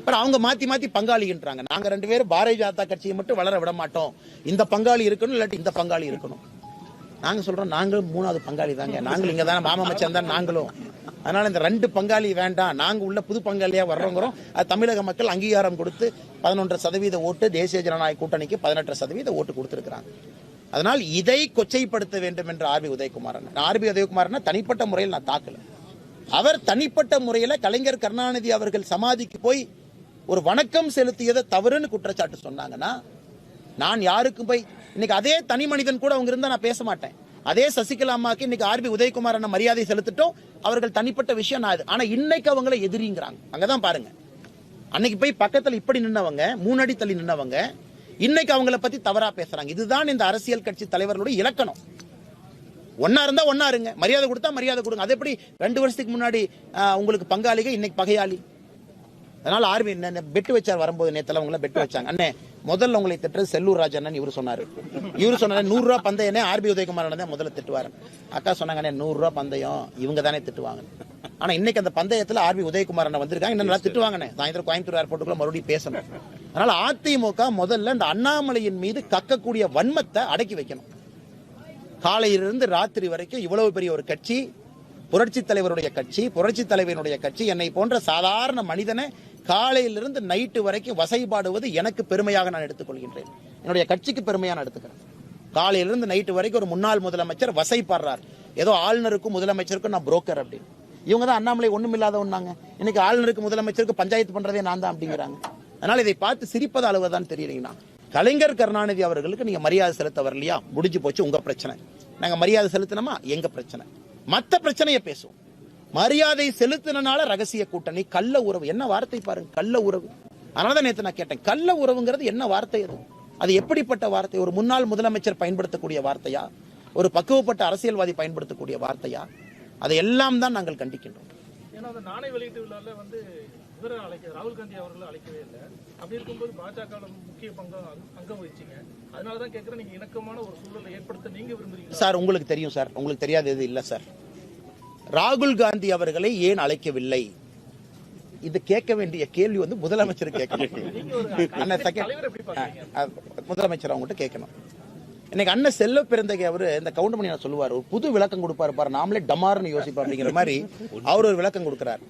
அப்புறம் அவங்க மாத்தி பங்காளின்றாங்க. நாங்க 2 பேரும் பாரதிய ஜனதா கட்சியை மட்டும் வளர விட மாட்டோம், இந்த பங்காளி இருக்கணும் இல்லாட்டி இந்த பங்காளி இருக்கணும். நாங்க சொல்றோம் நாங்களும் 3வது பங்காளி தாங்க, நாங்களும் இங்க தானே மாமா மச்சான் தான் நாங்களும். அதனால இந்த 2 பங்காளி வேண்டாம், நாங்க உள்ள புது பங்காளியா வர்றோங்கிறோம். அது தமிழக மக்கள் அங்கீகாரம் கொடுத்து 11% ஓட்டு, தேசிய ஜனநாயக கூட்டணிக்கு 18% ஓட்டு கொடுத்திருக்கிறாங்க. அதனால் இதை கொச்சைப்படுத்த வேண்டும் என்று ஆர்பி உதயகுமாரன் தனிப்பட்ட முறையில் நான் தாக்கல. அவர் தனிப்பட்ட முறையில் கலைஞர் கருணாநிதி அவர்கள் சமாதிக்கு போய் ஒரு வணக்கம் செலுத்தியதை தவறுன்னு குற்றச்சாட்டு சொன்னாங்கன்னா, நான் யாருக்கும் போய் இன்னைக்கு அதே தனி மனிதன் கூட அவங்க இருந்தா நான் பேச மாட்டேன். அதே சசிகலா அம்மாக்கு இன்னைக்கு ஆர்பி உதயகுமார் மரியாதை செலுத்திட்டோம், அவர்கள் தனிப்பட்ட விஷயம் நான். ஆனா இன்னைக்கு அவங்களை எதிரிங்கிறாங்க. அங்கதான் பாருங்க, அன்னைக்கு போய் பக்கத்துல இப்படி நின்னவங்க, 3 அடி தள்ளி நின்னவங்க, இன்னைக்கு அவங்களை பத்தி தவறா பேசுறாங்க. இதுதான் இந்த அரசியல் கட்சி தலைவர்களுடைய இலக்கணம். ஒன்னா இருந்தா ஒன்னா இருங்க, மரியாதை கொடுத்தா மரியாதை கொடுங்க. அது எப்படி 2 வருஷத்துக்கு முன்னாடி உங்களுக்கு பங்காளிக இன்னைக்கு பகையாளி? அதனால ஆர்பி பெட்டு வச்சார் வரும்போது, நேத்துல அவங்கள பெட்டு வச்சாங்க. அண்ணே முதல்ல உங்களை திட்டுறது செல்லூர் ராஜன் இவரு சொன்னாரு. 100 ரூபா பந்தயம் ஆர்பி உதயகுமார் முதல்ல திட்டுவாரு. அக்கா சொன்னாங்க 100 ரூபா பந்தயம் இவங்க தானே திட்டுவாங்க. ஆனா இன்னைக்கு அந்த பந்தயத்துல ஆர்பி உதயகுமார் வந்திருக்காங்க, இன்னும் திட்டுவாங்க. சாயந்தரம் கோயம்புத்தூர் ஏர்போர்ட்டுக்குள்ள மறுபடியும் பேசணும். அதனால அதிமுக முதல்ல இந்த அண்ணாமலையின் மீது கக்கக்கூடிய வன்மத்தை அடக்கி வைக்கணும். காலையிலிருந்து ராத்திரி வரைக்கும் இவ்வளவு பெரிய ஒரு கட்சி, புரட்சி தலைவருடைய கட்சி, புரட்சி தலைவனுடைய கட்சி, என்னை போன்ற சாதாரண மனிதனை காலையிலிருந்து நைட்டு வரைக்கும் வசைபாடுவது எனக்கு பெருமையாக நான் எடுத்துக்கொள்கின்றேன். என்னுடைய கட்சிக்கு பெருமையா நான் எடுத்துக்கிறேன். காலையிலிருந்து நைட்டு வரைக்கும் ஒரு முன்னாள் முதலமைச்சர் வசைப்படுறார், ஏதோ ஆளுநருக்கும் முதலமைச்சருக்கும் நான் புரோக்கர் அப்படின்னு. இவங்க தான் அண்ணாமலை ஒண்ணும் இல்லாதவன்னாங்க. இன்னைக்கு ஆளுநருக்கு முதலமைச்சருக்கு பஞ்சாயத்து பண்றதே நான் தான் அப்படிங்கிறாங்க. அதனால இதை பார்த்து சிரிப்பது அளவுதான் தெரியுறீங்கன்னா, கலைஞர் கருணாநிதி அவர்களுக்கு நீங்க மரியாதை செலுத்த வரலையா, முடிஞ்சு போச்சு உங்க பிரச்சனை. நாங்க மரியாதை செலுத்தினோமா எங்க பிரச்சனை, மத்த பிரச்சனையை பேசுவோம். மரியாதை செலுத்தினால ரகசிய கூட்டணி, கள்ள உறவு, என்ன வார்த்தை பாருங்க, கள்ள உறவு. அதனாலதான் நேற்று நான் கேட்டேன், கள்ள உறவுங்கிறது என்ன வார்த்தை? அது எப்படிப்பட்ட வார்த்தை? ஒரு முன்னாள் முதலமைச்சர் பயன்படுத்தக்கூடிய வார்த்தையா, ஒரு பக்குவப்பட்ட அரசியல்வாதி பயன்படுத்தக்கூடிய வார்த்தையா? அதையெல்லாம் தான் நாங்கள் கண்டிக்கின்றோம். நாணய வெளியீட்டு விழால ராகுல் காந்தி அவர்களை அழைக்கவே இல்லை. அப்படி இருக்கும்போது பாஜக முக்கிய அங்கம் வகிச்சீங்க. அதனாலதான் கேட்கிறேன், நீங்க இணக்கமான ஒரு சூழலை ஏற்படுத்த நீங்க விரும்புறீங்க சார்? உங்களுக்கு தெரியும் சார், உங்களுக்கு தெரியாதது இல்ல சார். ராகுல் காந்தி அவர்களை ஏன் அழைக்கவில்லை, இது கேட்க வேண்டிய கேள்வி முதலமைச்சர் கேட்கணும். முதலமைச்சர் அவங்ககிட்ட கேட்கணும். இன்னைக்கு அண்ணன் செல்வ பிறந்தகை அவரு இந்த கவுண்டமணி சொல்லுவார், ஒரு புது விளக்கம் கொடுப்பாரு பாரு, நாமளே டமார்னு யோசிப்போம் அப்படிங்கிற மாதிரி அவர் ஒரு விளக்கம் கொடுக்கிறார்.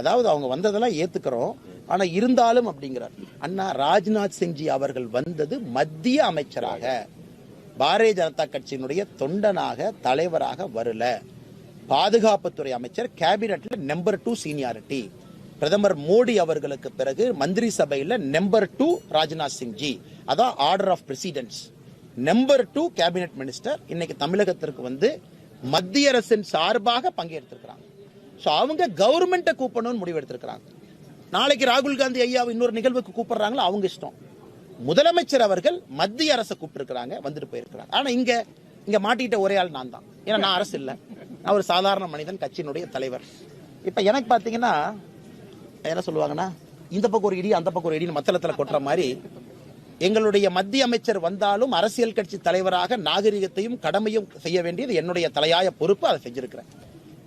அதாவது அவங்க வந்ததெல்லாம் ஏத்துக்கிறோம், ஆனா இருந்தாலும் அப்படிங்கிறார். அண்ணா ராஜ்நாத் சிங்ஜி அவர்கள் வந்தது மத்திய அமைச்சராக, பாரதிய ஜனதா கட்சியினுடைய தொண்டனாக, தலைவராக வரல. பாதுகாப்புத்துறை அமைச்சர், கேபினெட்ல நம்பர் 2 சீனியாரிட்டி. பிரதமர் மோடி அவர்களுக்கு பிறகு மந்திரி சபையில் நம்பர் 2 ராஜ்நாத் சிங்ஜி, அதான் order of precedence. Number 2 cabinet minister இன்னைக்கு தமிழகத்திற்கு மத்திய அரசின் சார்பாக பங்கேற்றிருக்கிறாங்க. அவங்க கவர்மெண்ட்டை கூப்பிடணும்னு முடிவு எடுத்திருக்கிறாங்க. நாளைக்கு ராகுல் காந்தி ஐயா இன்னொரு நிகழ்வுக்கு கூப்பிடுறாங்களோ அவங்க இஷ்டம். முதலமைச்சர் அவர்கள் மத்திய அரசை கூப்பிட்டு வந்துட்டு போயிருக்கிறாங்க. ஆனா இங்க மாட்டிட்ட ஒரே ஆள் நான் தான். ஏன்னா நான் அரசு இல்லை, நான் ஒரு சாதாரண மனிதன், கட்சியினுடைய தலைவர். இப்ப எனக்கு பாத்தீங்கன்னா என்ன சொல்லுவாங்கன்னா, இந்த பக்கம் ஒரு இடி அந்த பக்கம் ஒரு இடின்னு மத்தளத்துல கொட்டுற மாதிரி எங்களுடைய மத்திய அமைச்சர் வந்தாலும் அரசியல் கட்சி தலைவராக நாகரிகத்தையும் கடமையும் செய்ய வேண்டியது என்னுடைய தலையாய பொறுப்பு. அதை செஞ்சிருக்கிறேன்.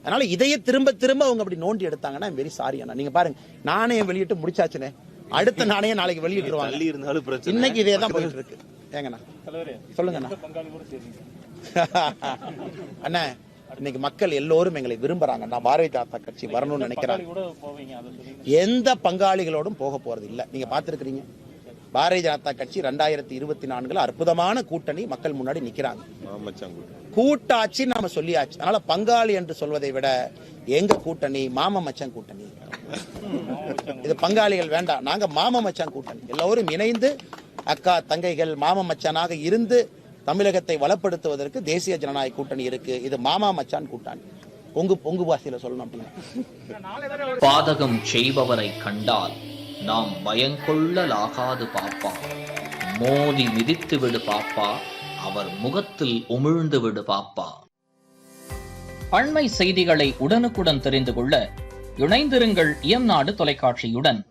அதனால இதையே திரும்ப அவங்க அப்படி நோண்டி எடுத்தாங்கன்னா வெரி சாரி அண்ணா. நீங்க பாருங்க, நாணயம் வெளியிட்டு முடிச்சாச்சுனே, அடுத்த நாணயம் நாளைக்கு வெளியிட்டுருவாங்க. இன்னைக்கு இதே தான் போயிட்டு இருக்கு. ஏங்கண்ணா சொல்லுங்கண்ணா. அண்ணா இன்னைக்கு மக்கள் எல்லோரும் எங்களை விரும்புறாங்க. நான் பாரதிய ஜனதா கட்சி வரணும்னு நினைக்கிறாங்க. எந்த பங்காளிகளோடும் போக போறது இல்ல. நீங்க பாத்துருக்கீங்க, பாரதிய ஜனதா கட்சி 2024 அற்புதமான கூட்டணி மக்கள் முன்னாடி நிக்கிறாங்க. கூட்டாட்சி நாம சொல்லியாச்சு. அதனால பங்காளி என்று சொல்வதை விட எங்க கூட்டணி மாம மச்சான் கூட்டணி. இது பங்காளிகள் வேண்டாம், நாங்க மாம மச்சான் கூட்டணி. எல்லோரும் இணைந்து அக்கா தங்கைகள் மாம மச்சானாக இருந்து தமிழகத்தை வளப்படுத்துவதற்கு தேசிய ஜனநாயக கூட்டணி இருக்கு. இது மாமா மச்சான் கூட்டணி. பொங்கு பாசையில சொல்லணும் அப்படின்னா, பாதகம் செய்பவரை கண்டால் நாம் பயங்கொள்ளலாகாது பாப்பா, மோதி மிதித்து விடு பாப்பா, அவர் முகத்தில் உமிழ்ந்து விடு பாப்பா. அண்மை செய்திகளை உடனுக்குடன் தெரிந்து கொள்ள இணைந்திருங்கள் இயம்நாடு தொலைக்காட்சியுடன்.